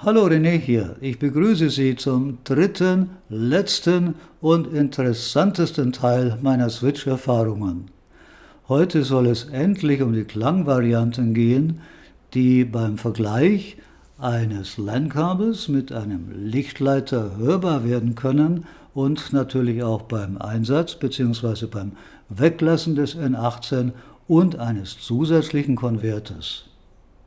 Hallo René hier. Ich begrüße Sie zum dritten, letzten und interessantesten Teil meiner Switch-Erfahrungen. Heute soll es endlich um die Klangvarianten gehen, die beim Vergleich eines LAN-Kabels mit einem Lichtleiter hörbar werden können und natürlich auch beim Einsatz bzw. beim Weglassen des N18 und eines zusätzlichen Konverters.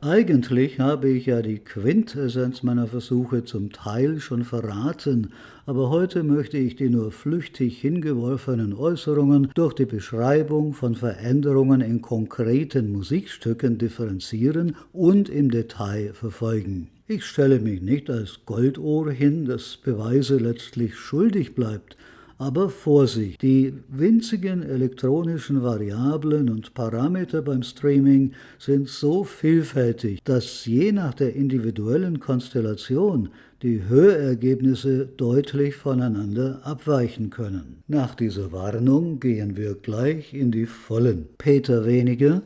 Eigentlich habe ich ja die Quintessenz meiner Versuche zum Teil schon verraten, aber heute möchte ich die nur flüchtig hingeworfenen Äußerungen durch die Beschreibung von Veränderungen in konkreten Musikstücken differenzieren und im Detail verfolgen. Ich stelle mich nicht als Goldohr hin, das Beweise letztlich schuldig bleibt. Aber Vorsicht, die winzigen elektronischen Variablen und Parameter beim Streaming sind so vielfältig, dass je nach der individuellen Konstellation die Hörergebnisse deutlich voneinander abweichen können. Nach dieser Warnung gehen wir gleich in die Vollen. Peter Weniger,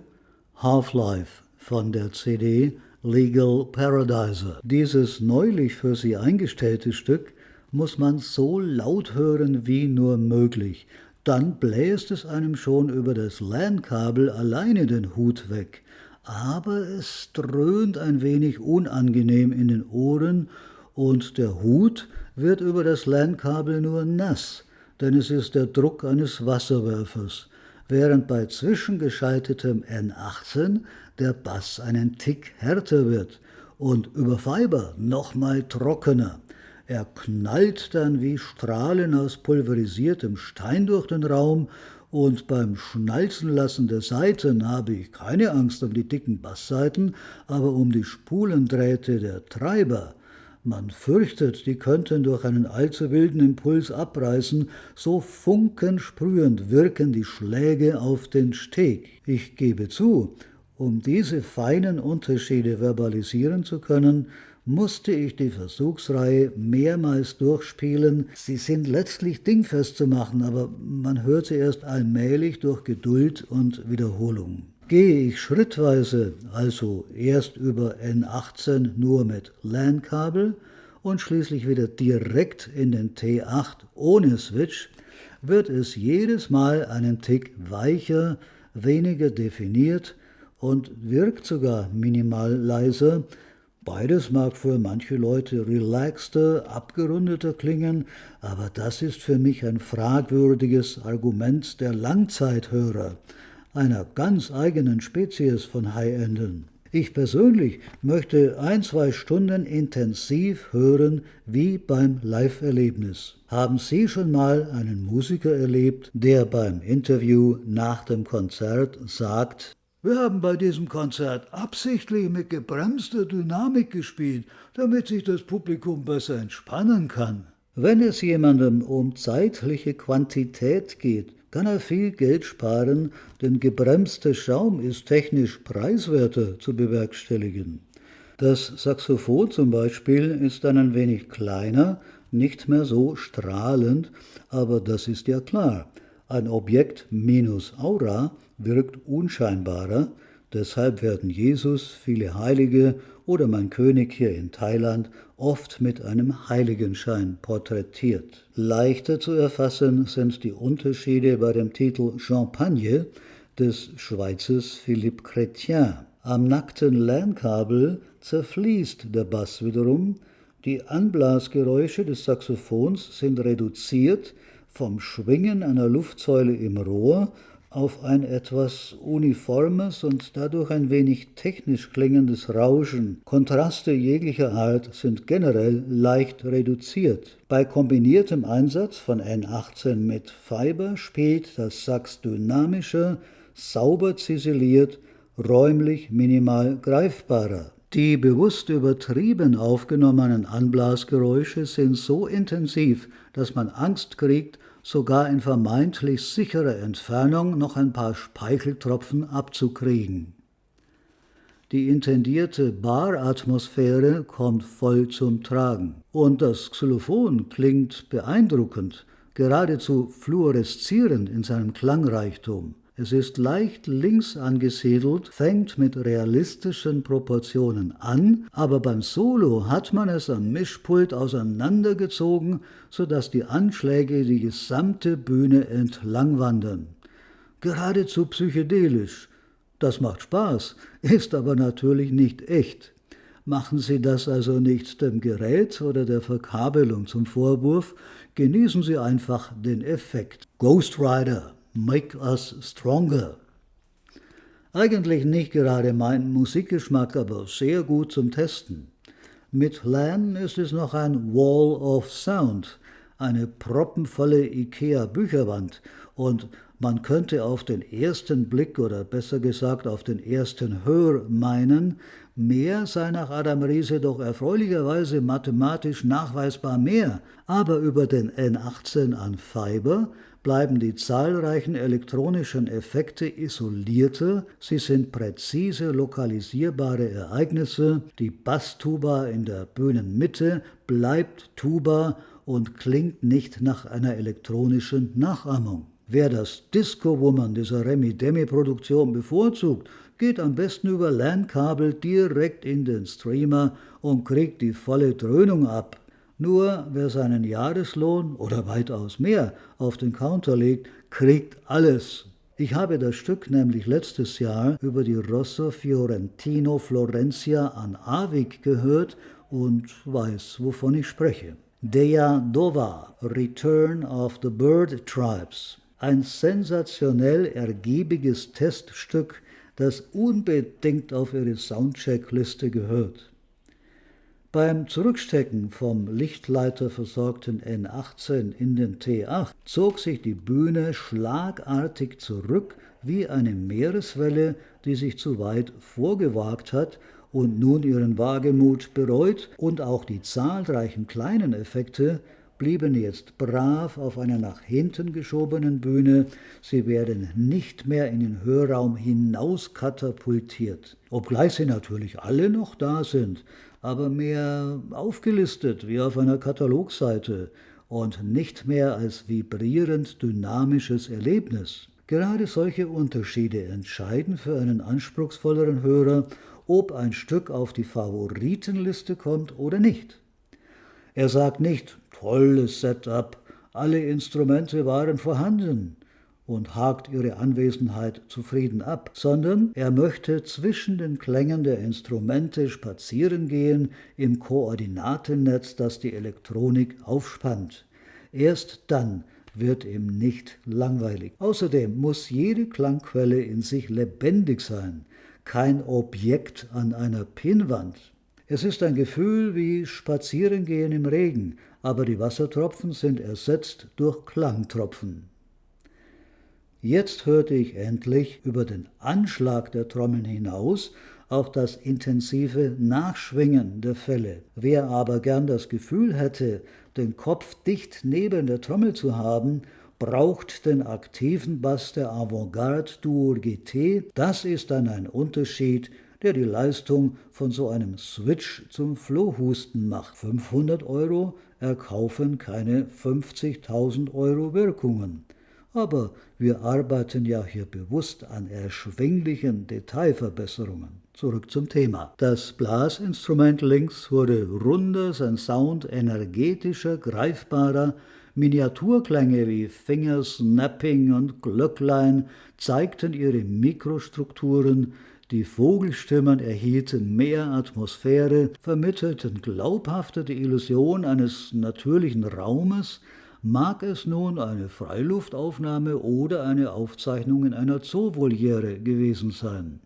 Half-Life von der CD Legal Paradiser. Dieses neulich für Sie eingestellte Stück muss man so laut hören wie nur möglich. Dann bläst es einem schon über das LAN-Kabel alleine den Hut weg. Aber es dröhnt ein wenig unangenehm in den Ohren und der Hut wird über das LAN-Kabel nur nass, denn es ist der Druck eines Wasserwerfers, während bei zwischengeschaltetem N18 der Bass einen Tick härter wird und über Fiber nochmal trockener. Er knallt dann wie Strahlen aus pulverisiertem Stein durch den Raum und beim Schnalzenlassen der Saiten habe ich keine Angst um die dicken Basssaiten, aber um die Spulendrähte der Treiber. Man fürchtet, die könnten durch einen allzu wilden Impuls abreißen, so funkensprühend wirken die Schläge auf den Steg. Ich gebe zu, um diese feinen Unterschiede verbalisieren zu können, musste ich die Versuchsreihe mehrmals durchspielen. Sie sind letztlich dingfest zu machen, aber man hört sie erst allmählich durch Geduld und Wiederholung. Gehe ich schrittweise, also erst über N18 nur mit LAN-Kabel und schließlich wieder direkt in den T8 ohne Switch, wird es jedes Mal einen Tick weicher, weniger definiert und wirkt sogar minimal leiser. Beides mag für manche Leute relaxter, abgerundeter klingen, aber das ist für mich ein fragwürdiges Argument der Langzeithörer, einer ganz eigenen Spezies von High-Endern. Ich persönlich möchte 1-2 Stunden intensiv hören, wie beim Live-Erlebnis. Haben Sie schon mal einen Musiker erlebt, der beim Interview nach dem Konzert sagt: Wir haben bei diesem Konzert absichtlich mit gebremster Dynamik gespielt, damit sich das Publikum besser entspannen kann. Wenn es jemandem um zeitliche Quantität geht, kann er viel Geld sparen, denn gebremster Schaum ist technisch preiswerter zu bewerkstelligen. Das Saxophon zum Beispiel ist dann ein wenig kleiner, nicht mehr so strahlend, aber das ist ja klar. Ein Objekt minus Aura wirkt unscheinbarer, deshalb werden Jesus, viele Heilige oder mein König hier in Thailand oft mit einem Heiligenschein porträtiert. Leichter zu erfassen sind die Unterschiede bei dem Titel Champagne des Schweizers Philippe Chrétien. Am nackten LAN-Kabel zerfließt der Bass wiederum, die Anblasgeräusche des Saxophons sind reduziert vom Schwingen einer Luftsäule im Rohr auf ein etwas uniformes und dadurch ein wenig technisch klingendes Rauschen. Kontraste jeglicher Art sind generell leicht reduziert. Bei kombiniertem Einsatz von N18 mit Fiber spielt das Sax dynamischer, sauber ziseliert, räumlich minimal greifbarer. Die bewusst übertrieben aufgenommenen Anblasgeräusche sind so intensiv, dass man Angst kriegt, sogar in vermeintlich sicherer Entfernung noch ein paar Speicheltropfen abzukriegen. Die intendierte Baratmosphäre kommt voll zum Tragen. Und das Xylophon klingt beeindruckend, geradezu fluoreszierend in seinem Klangreichtum. Es ist leicht links angesiedelt, fängt mit realistischen Proportionen an, aber beim Solo hat man es am Mischpult auseinandergezogen, sodass die Anschläge die gesamte Bühne entlang wandern. Geradezu psychedelisch. Das macht Spaß, ist aber natürlich nicht echt. Machen Sie das also nicht dem Gerät oder der Verkabelung zum Vorwurf, genießen Sie einfach den Effekt. Ghost Rider, make us stronger. Eigentlich nicht gerade mein Musikgeschmack, aber sehr gut zum Testen. Mit LAN ist es noch ein Wall of Sound, eine proppenvolle IKEA-Bücherwand, und man könnte auf den ersten Blick oder besser gesagt auf den ersten Hör meinen, mehr sei nach Adam Riese doch erfreulicherweise mathematisch nachweisbar mehr, aber über den N18 an Fiber bleiben die zahlreichen elektronischen Effekte isolierter, sie sind präzise lokalisierbare Ereignisse, die Basstuba in der Bühnenmitte bleibt Tuba und klingt nicht nach einer elektronischen Nachahmung. Wer das Disco-Woman dieser Remi-Demi-Produktion bevorzugt, geht am besten über LAN-Kabel direkt in den Streamer und kriegt die volle Dröhnung ab. Nur wer seinen Jahreslohn oder weitaus mehr auf den Counter legt, kriegt alles. Ich habe das Stück nämlich letztes Jahr über die Rosso Fiorentino Florencia an Avig gehört und weiß, wovon ich spreche. Dea Dova, Return of the Bird Tribes. Ein sensationell ergiebiges Teststück, das unbedingt auf Ihre Soundcheckliste gehört. Beim Zurückstecken vom lichtleiterversorgten N18 in den T8 zog sich die Bühne schlagartig zurück wie eine Meereswelle, die sich zu weit vorgewagt hat und nun ihren Wagemut bereut, und auch die zahlreichen kleinen Effekte blieben jetzt brav auf einer nach hinten geschobenen Bühne, sie werden nicht mehr in den Hörraum hinaus katapultiert, obgleich sie natürlich alle noch da sind, aber mehr aufgelistet wie auf einer Katalogseite und nicht mehr als vibrierend dynamisches Erlebnis. Gerade solche Unterschiede entscheiden für einen anspruchsvolleren Hörer, ob ein Stück auf die Favoritenliste kommt oder nicht. Er sagt nicht, tolles Setup, alle Instrumente waren vorhanden und hakt ihre Anwesenheit zufrieden ab, sondern er möchte zwischen den Klängen der Instrumente spazieren gehen im Koordinatennetz, das die Elektronik aufspannt. Erst dann wird ihm nicht langweilig. Außerdem muss jede Klangquelle in sich lebendig sein, kein Objekt an einer Pinnwand. Es ist ein Gefühl wie Spazierengehen im Regen, aber die Wassertropfen sind ersetzt durch Klangtropfen. Jetzt hörte ich endlich über den Anschlag der Trommeln hinaus auch das intensive Nachschwingen der Felle. Wer aber gern das Gefühl hätte, den Kopf dicht neben der Trommel zu haben, braucht den aktiven Bass der Avantgarde Duo GT. Das ist dann ein Unterschied, der die Leistung von so einem Switch zum Flohhusten macht. 500 € erkaufen keine 50.000 € Wirkungen. Aber wir arbeiten ja hier bewusst an erschwinglichen Detailverbesserungen. Zurück zum Thema. Das Blasinstrument links wurde runder, sein Sound energetischer, greifbarer. Miniaturklänge wie Fingersnapping und Glöcklein zeigten ihre Mikrostrukturen. Die Vogelstimmen erhielten mehr Atmosphäre, vermittelten glaubhafter die Illusion eines natürlichen Raumes. Mag es nun eine Freiluftaufnahme oder eine Aufzeichnung in einer Zoovoliere gewesen sein.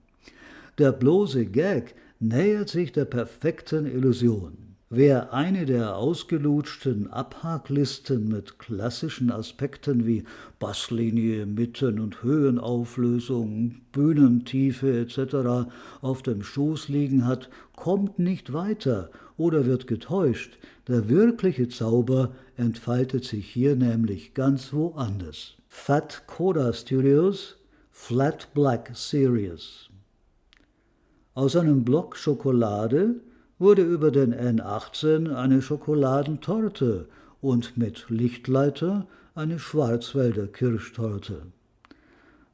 Der bloße Gag nähert sich der perfekten Illusion. Wer eine der ausgelutschten Abhaklisten mit klassischen Aspekten wie Basslinie, Mitten- und Höhenauflösung, Bühnentiefe etc. auf dem Schoß liegen hat, kommt nicht weiter oder wird getäuscht. Der wirkliche Zauber entfaltet sich hier nämlich ganz woanders. Fat Coda Studios, Flat Black Series. Aus einem Block Schokolade wurde über den N18 eine Schokoladentorte und mit Lichtleiter eine Schwarzwälder Kirschtorte.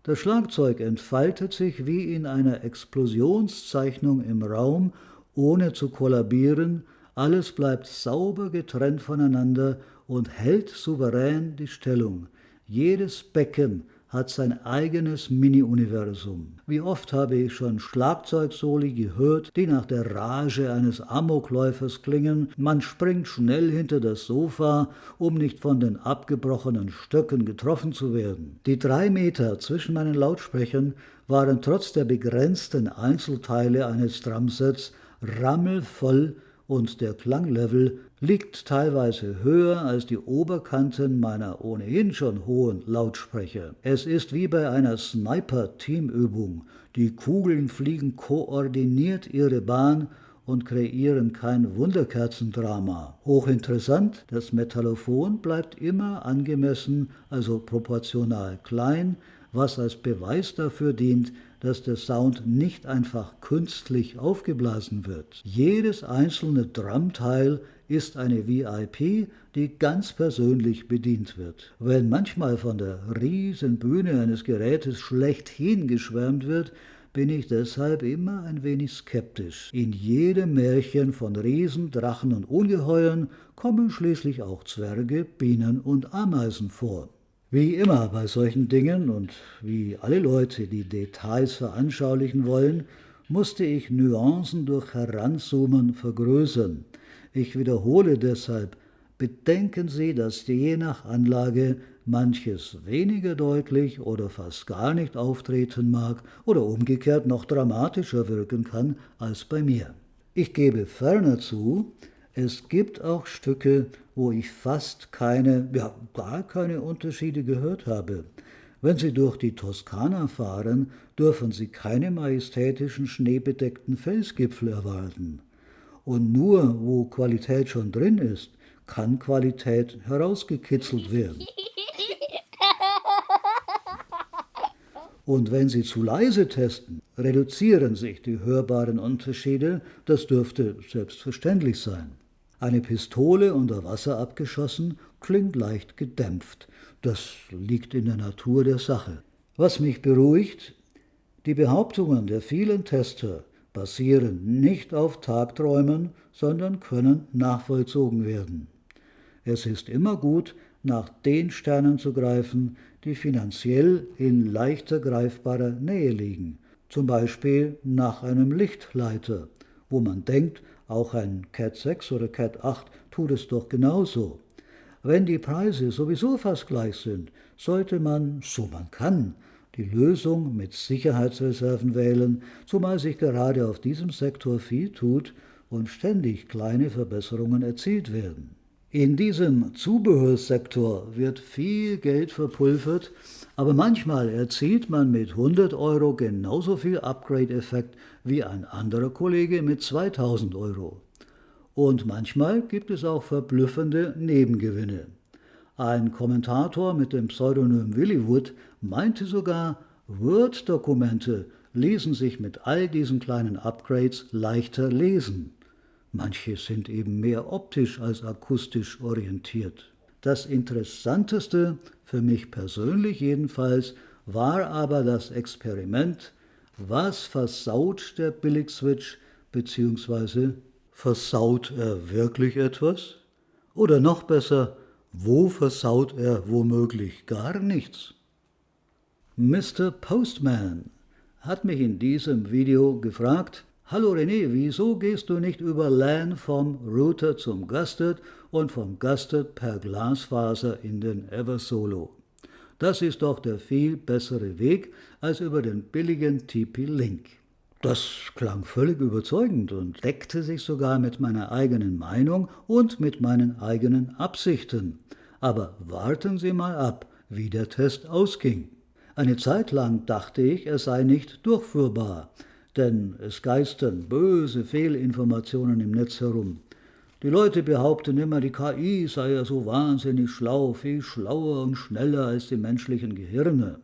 Das Schlagzeug entfaltet sich wie in einer Explosionszeichnung im Raum, ohne zu kollabieren, alles bleibt sauber getrennt voneinander und hält souverän die Stellung. Jedes Becken hat sein eigenes Mini-Universum. Wie oft habe ich schon Schlagzeugsoli gehört, die nach der Rage eines Amokläufers klingen. Man springt schnell hinter das Sofa, um nicht von den abgebrochenen Stöcken getroffen zu werden. Die 3 Meter zwischen meinen Lautsprechern waren trotz der begrenzten Einzelteile eines Drumsets rammelvoll und der Klanglevel liegt teilweise höher als die Oberkanten meiner ohnehin schon hohen Lautsprecher. Es ist wie bei einer Sniper-Teamübung. Die Kugeln fliegen koordiniert ihre Bahn und kreieren kein Wunderkerzendrama. Hochinteressant, das Metallophon bleibt immer angemessen, also proportional klein, was als Beweis dafür dient, dass der Sound nicht einfach künstlich aufgeblasen wird. Jedes einzelne Drumteil ist eine VIP, die ganz persönlich bedient wird. Wenn manchmal von der riesen Bühne eines Gerätes schlechthin geschwärmt wird, bin ich deshalb immer ein wenig skeptisch. In jedem Märchen von Riesen, Drachen und Ungeheuern kommen schließlich auch Zwerge, Bienen und Ameisen vor. Wie immer bei solchen Dingen und wie alle Leute, die Details veranschaulichen wollen, musste ich Nuancen durch Heranzoomen vergrößern. Ich wiederhole deshalb, bedenken Sie, dass je nach Anlage manches weniger deutlich oder fast gar nicht auftreten mag oder umgekehrt noch dramatischer wirken kann als bei mir. Ich gebe ferner zu, es gibt auch Stücke, wo ich fast keine, ja gar keine Unterschiede gehört habe. Wenn Sie durch die Toskana fahren, dürfen Sie keine majestätischen schneebedeckten Felsgipfel erwarten. Und nur wo Qualität schon drin ist, kann Qualität herausgekitzelt werden. Und wenn Sie zu leise testen, reduzieren sich die hörbaren Unterschiede, das dürfte selbstverständlich sein. Eine Pistole unter Wasser abgeschossen klingt leicht gedämpft. Das liegt in der Natur der Sache. Was mich beruhigt, die Behauptungen der vielen Tester basieren nicht auf Tagträumen, sondern können nachvollzogen werden. Es ist immer gut, nach den Sternen zu greifen, die finanziell in leichter greifbarer Nähe liegen, zum Beispiel nach einem Lichtleiter, wo man denkt, auch ein Cat 6 oder Cat 8 tut es doch genauso. Wenn die Preise sowieso fast gleich sind, sollte man, so man kann, die Lösung mit Sicherheitsreserven wählen, zumal sich gerade auf diesem Sektor viel tut und ständig kleine Verbesserungen erzielt werden. In diesem Zubehörsektor wird viel Geld verpulvert, aber manchmal erzielt man mit 100 Euro genauso viel Upgrade-Effekt wie ein anderer Kollege mit 2000 Euro. Und manchmal gibt es auch verblüffende Nebengewinne. Ein Kommentator mit dem Pseudonym Willywood meinte sogar, Word-Dokumente ließen sich mit all diesen kleinen Upgrades leichter lesen. Manche sind eben mehr optisch als akustisch orientiert. Das Interessanteste, für mich persönlich jedenfalls, war aber das Experiment, was versaut der Billig-Switch, beziehungsweise versaut er wirklich etwas? Oder noch besser, wo versaut er womöglich gar nichts? Mr. Postman hat mich in diesem Video gefragt, Hallo René, wieso gehst du nicht über LAN vom Router zum Gusted und vom Gusted per Glasfaser in den Eversolo? Das ist doch der viel bessere Weg als über den billigen TP-Link. Das klang völlig überzeugend und deckte sich sogar mit meiner eigenen Meinung und mit meinen eigenen Absichten. Aber warten Sie mal ab, wie der Test ausging. Eine Zeit lang dachte ich, er sei nicht durchführbar, denn es geistern böse Fehlinformationen im Netz herum. Die Leute behaupten immer, die KI sei ja so wahnsinnig schlau, viel schlauer und schneller als die menschlichen Gehirne.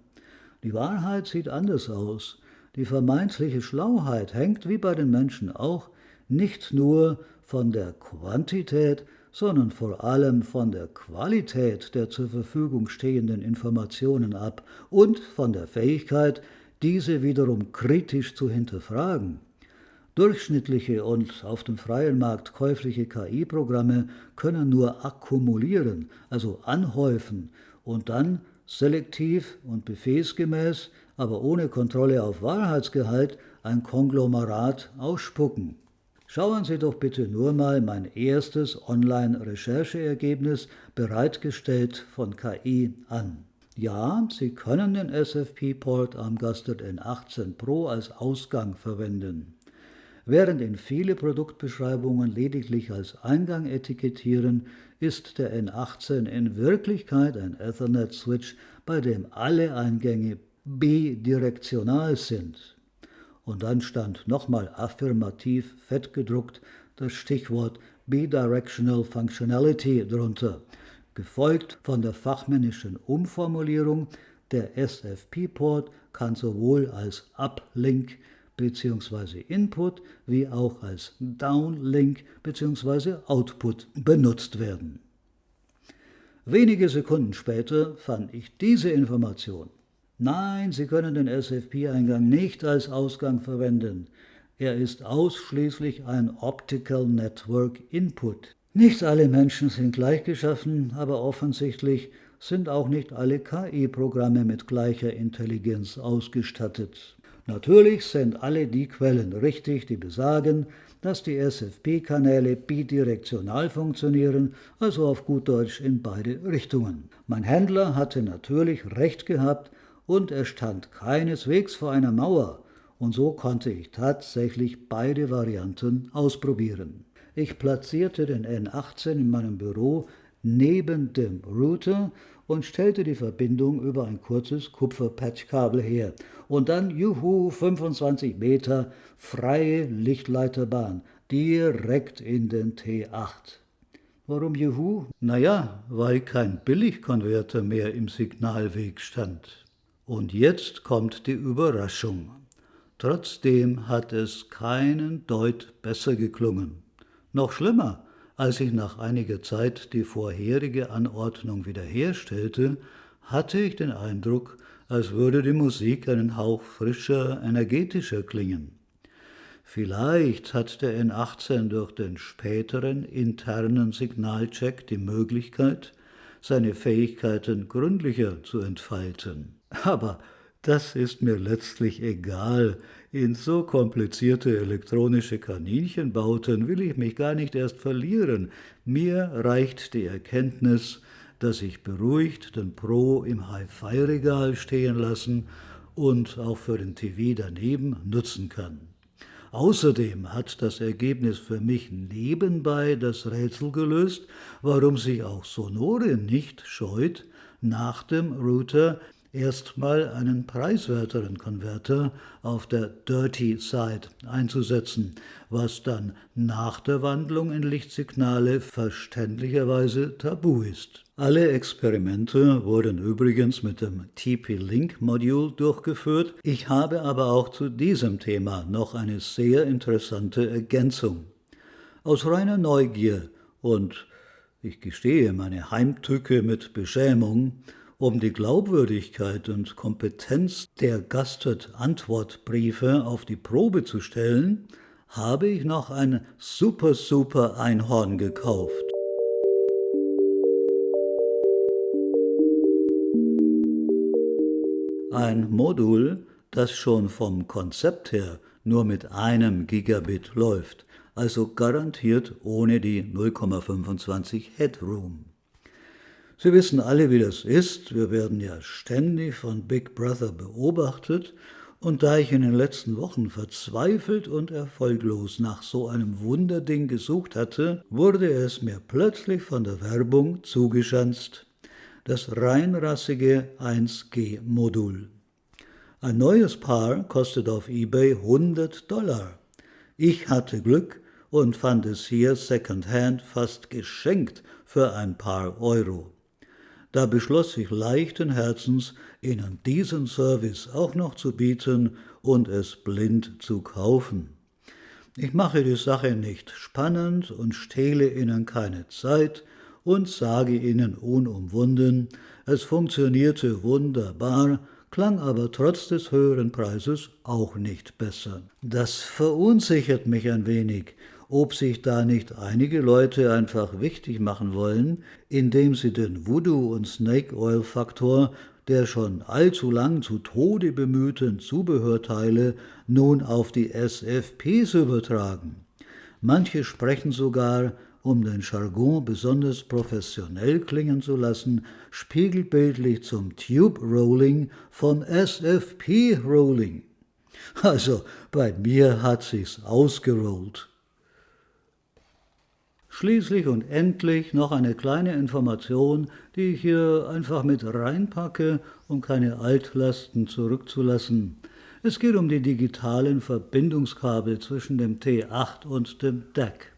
Die Wahrheit sieht anders aus. Die vermeintliche Schlauheit hängt, wie bei den Menschen auch, nicht nur von der Quantität, sondern vor allem von der Qualität der zur Verfügung stehenden Informationen ab und von der Fähigkeit, diese wiederum kritisch zu hinterfragen. Durchschnittliche und auf dem freien Markt käufliche KI-Programme können nur akkumulieren, also anhäufen und dann selektiv und befehlsgemäß, aber ohne Kontrolle auf Wahrheitsgehalt, ein Konglomerat ausspucken. Schauen Sie doch bitte nur mal mein erstes Online-Rechercheergebnis, bereitgestellt von KI, an. Ja, Sie können den SFP-Port am Gastert N18 Pro als Ausgang verwenden. Während ihn viele Produktbeschreibungen lediglich als Eingang etikettieren, ist der N18 in Wirklichkeit ein Ethernet-Switch, bei dem alle Eingänge bidirektional sind. Und dann stand nochmal affirmativ fettgedruckt das Stichwort Bidirectional Functionality drunter, gefolgt von der fachmännischen Umformulierung: der SFP-Port kann sowohl als Uplink bzw. Input wie auch als Downlink bzw. Output benutzt werden. Wenige Sekunden später fand ich diese Information: Nein, Sie können den SFP-Eingang nicht als Ausgang verwenden. Er ist ausschließlich ein Optical Network Input. Nicht alle Menschen sind gleich geschaffen, aber offensichtlich sind auch nicht alle KI-Programme mit gleicher Intelligenz ausgestattet. Natürlich sind alle die Quellen richtig, die besagen, dass die SFP-Kanäle bidirektional funktionieren, also auf gut Deutsch in beide Richtungen. Mein Händler hatte natürlich recht gehabt und er stand keineswegs vor einer Mauer, und so konnte ich tatsächlich beide Varianten ausprobieren. Ich platzierte den N18 in meinem Büro neben dem Router und stellte die Verbindung über ein kurzes Kupfer-Patchkabel her. Und dann, juhu, 25 Meter freie Lichtleiterbahn, direkt in den T8. Warum juhu? Naja, weil kein Billigkonverter mehr im Signalweg stand. Und jetzt kommt die Überraschung. Trotzdem hat es keinen Deut besser geklungen. Noch schlimmer: Als ich nach einiger Zeit die vorherige Anordnung wiederherstellte, hatte ich den Eindruck, als würde die Musik einen Hauch frischer, energetischer klingen. Vielleicht hat der N18 durch den späteren internen Signalcheck die Möglichkeit, seine Fähigkeiten gründlicher zu entfalten. Aber das ist mir letztlich egal. In so komplizierte elektronische Kaninchenbauten will ich mich gar nicht erst verlieren. Mir reicht die Erkenntnis, dass ich beruhigt den Pro im Hi-Fi-Regal stehen lassen und auch für den TV daneben nutzen kann. Außerdem hat das Ergebnis für mich nebenbei das Rätsel gelöst, warum sich auch Sonore nicht scheut, nach dem Router erstmal einen preiswerteren Konverter auf der Dirty Side einzusetzen, was dann nach der Wandlung in Lichtsignale verständlicherweise tabu ist. Alle Experimente wurden übrigens mit dem TP-Link-Modul durchgeführt. Ich habe aber auch zu diesem Thema noch eine sehr interessante Ergänzung. Aus reiner Neugier und, ich gestehe meine Heimtücke mit Beschämung, um die Glaubwürdigkeit und Kompetenz der Gastert-Antwortbriefe auf die Probe zu stellen, habe ich noch ein Super-Einhorn gekauft. Ein Modul, das schon vom Konzept her nur mit 1 Gigabit läuft, also garantiert ohne die 0,25 Headroom. Sie wissen alle, wie das ist. Wir werden ja ständig von Big Brother beobachtet. Und da ich in den letzten Wochen verzweifelt und erfolglos nach so einem Wunderding gesucht hatte, wurde es mir plötzlich von der Werbung zugeschanzt: das reinrassige 1G-Modul. Ein neues Paar kostet auf eBay $100. Ich hatte Glück und fand es hier secondhand fast geschenkt für ein paar Euro. Da beschloss ich leichten Herzens, Ihnen diesen Service auch noch zu bieten und es blind zu kaufen. Ich mache die Sache nicht spannend und stehle Ihnen keine Zeit und sage Ihnen unumwunden, es funktionierte wunderbar, klang aber trotz des höheren Preises auch nicht besser. Das verunsichert mich ein wenig, ob sich da nicht einige Leute einfach wichtig machen wollen, indem sie den Voodoo- und Snake-Oil-Faktor der schon allzu lang zu Tode bemühten Zubehörteile nun auf die SFPs übertragen. Manche sprechen sogar, um den Jargon besonders professionell klingen zu lassen, spiegelbildlich zum Tube Rolling vom SFP Rolling. Also bei mir hat sich's ausgerollt. Schließlich und endlich noch eine kleine Information, die ich hier einfach mit reinpacke, um keine Altlasten zurückzulassen. Es geht um die digitalen Verbindungskabel zwischen dem T8 und dem DAC.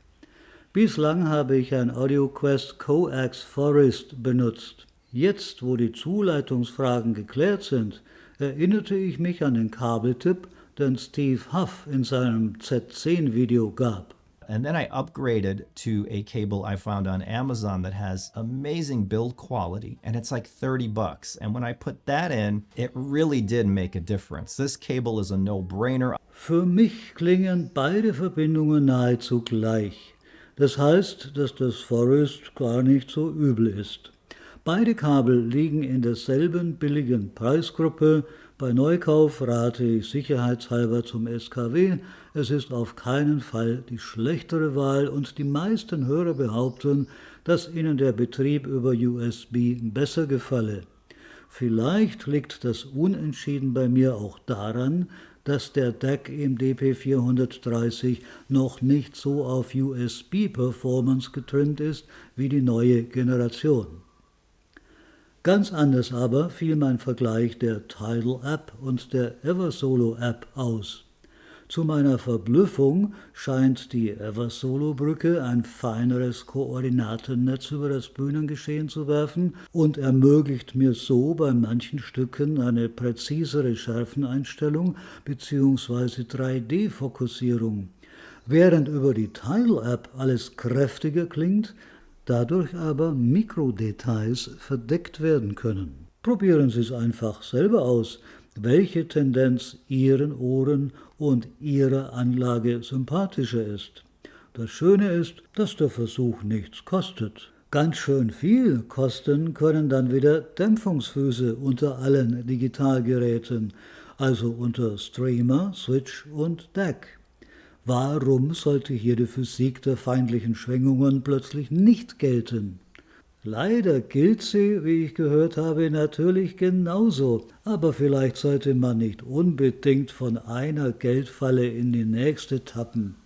Bislang habe ich ein AudioQuest Coax Forest benutzt. Jetzt, wo die Zuleitungsfragen geklärt sind, erinnerte ich mich an den Kabeltipp, den Steve Huff in seinem Z10-Video gab. And then I upgraded to a cable I found on Amazon that has amazing build quality, and it's like $30. And when I put that in, it really did make a difference. This cable is a no-brainer. Für mich klingen beide Verbindungen nahezu gleich. Das heißt, dass das Forest gar nicht so übel ist. Beide Kabel liegen in derselben billigen Preisgruppe. Bei Neukauf rate ich sicherheitshalber zum SKW. Es ist auf keinen Fall die schlechtere Wahl und die meisten Hörer behaupten, dass ihnen der Betrieb über USB besser gefalle. Vielleicht liegt das Unentschieden bei mir auch daran, dass der DAC im DP430 noch nicht so auf USB-Performance getrimmt ist wie die neue Generation. Ganz anders aber fiel mein Vergleich der Tidal-App und der Eversolo-App aus. Zu meiner Verblüffung scheint die Eversolo-Brücke ein feineres Koordinatennetz über das Bühnengeschehen zu werfen und ermöglicht mir so bei manchen Stücken eine präzisere Schärfeneinstellung bzw. 3D-Fokussierung, während über die Tidal-App alles kräftiger klingt, dadurch aber Mikrodetails verdeckt werden können. Probieren Sie es einfach selber aus, welche Tendenz Ihren Ohren und Ihrer Anlage sympathischer ist. Das Schöne ist, dass der Versuch nichts kostet. Ganz schön viel kosten können dann wieder Dämpfungsfüße unter allen Digitalgeräten, also unter Streamer, Switch und DAC. Warum sollte hier die Physik der feindlichen Schwingungen plötzlich nicht gelten? Leider gilt sie, wie ich gehört habe, natürlich genauso, aber vielleicht sollte man nicht unbedingt von einer Geldfalle in die nächste tappen.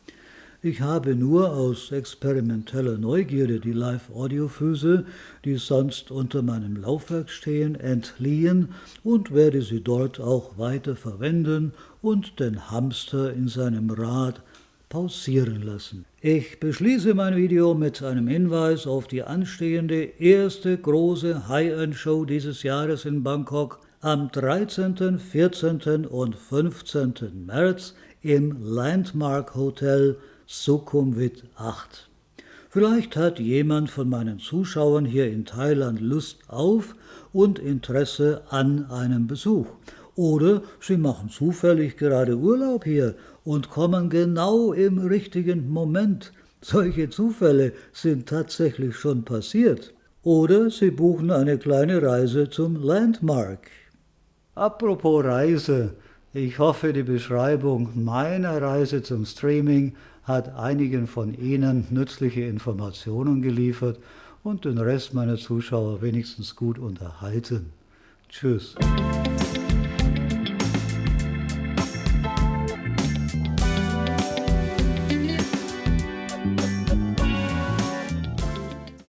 Ich habe nur aus experimenteller Neugierde die Live-Audio-Füße, die sonst unter meinem Laufwerk stehen, entliehen und werde sie dort auch weiter verwenden und den Hamster in seinem Rad pausieren lassen. Ich beschließe mein Video mit einem Hinweis auf die anstehende erste große High-End-Show dieses Jahres in Bangkok am 13., 14. und 15. März im Landmark Hotel Sukhumvit 8. Vielleicht hat jemand von meinen Zuschauern hier in Thailand Lust auf und Interesse an einem Besuch. Oder sie machen zufällig gerade Urlaub hier und kommen genau im richtigen Moment. Solche Zufälle sind tatsächlich schon passiert. Oder sie buchen eine kleine Reise zum Landmark. Apropos Reise, ich hoffe, die Beschreibung meiner Reise zum Streaming hat einigen von Ihnen nützliche Informationen geliefert und den Rest meiner Zuschauer wenigstens gut unterhalten. Tschüss.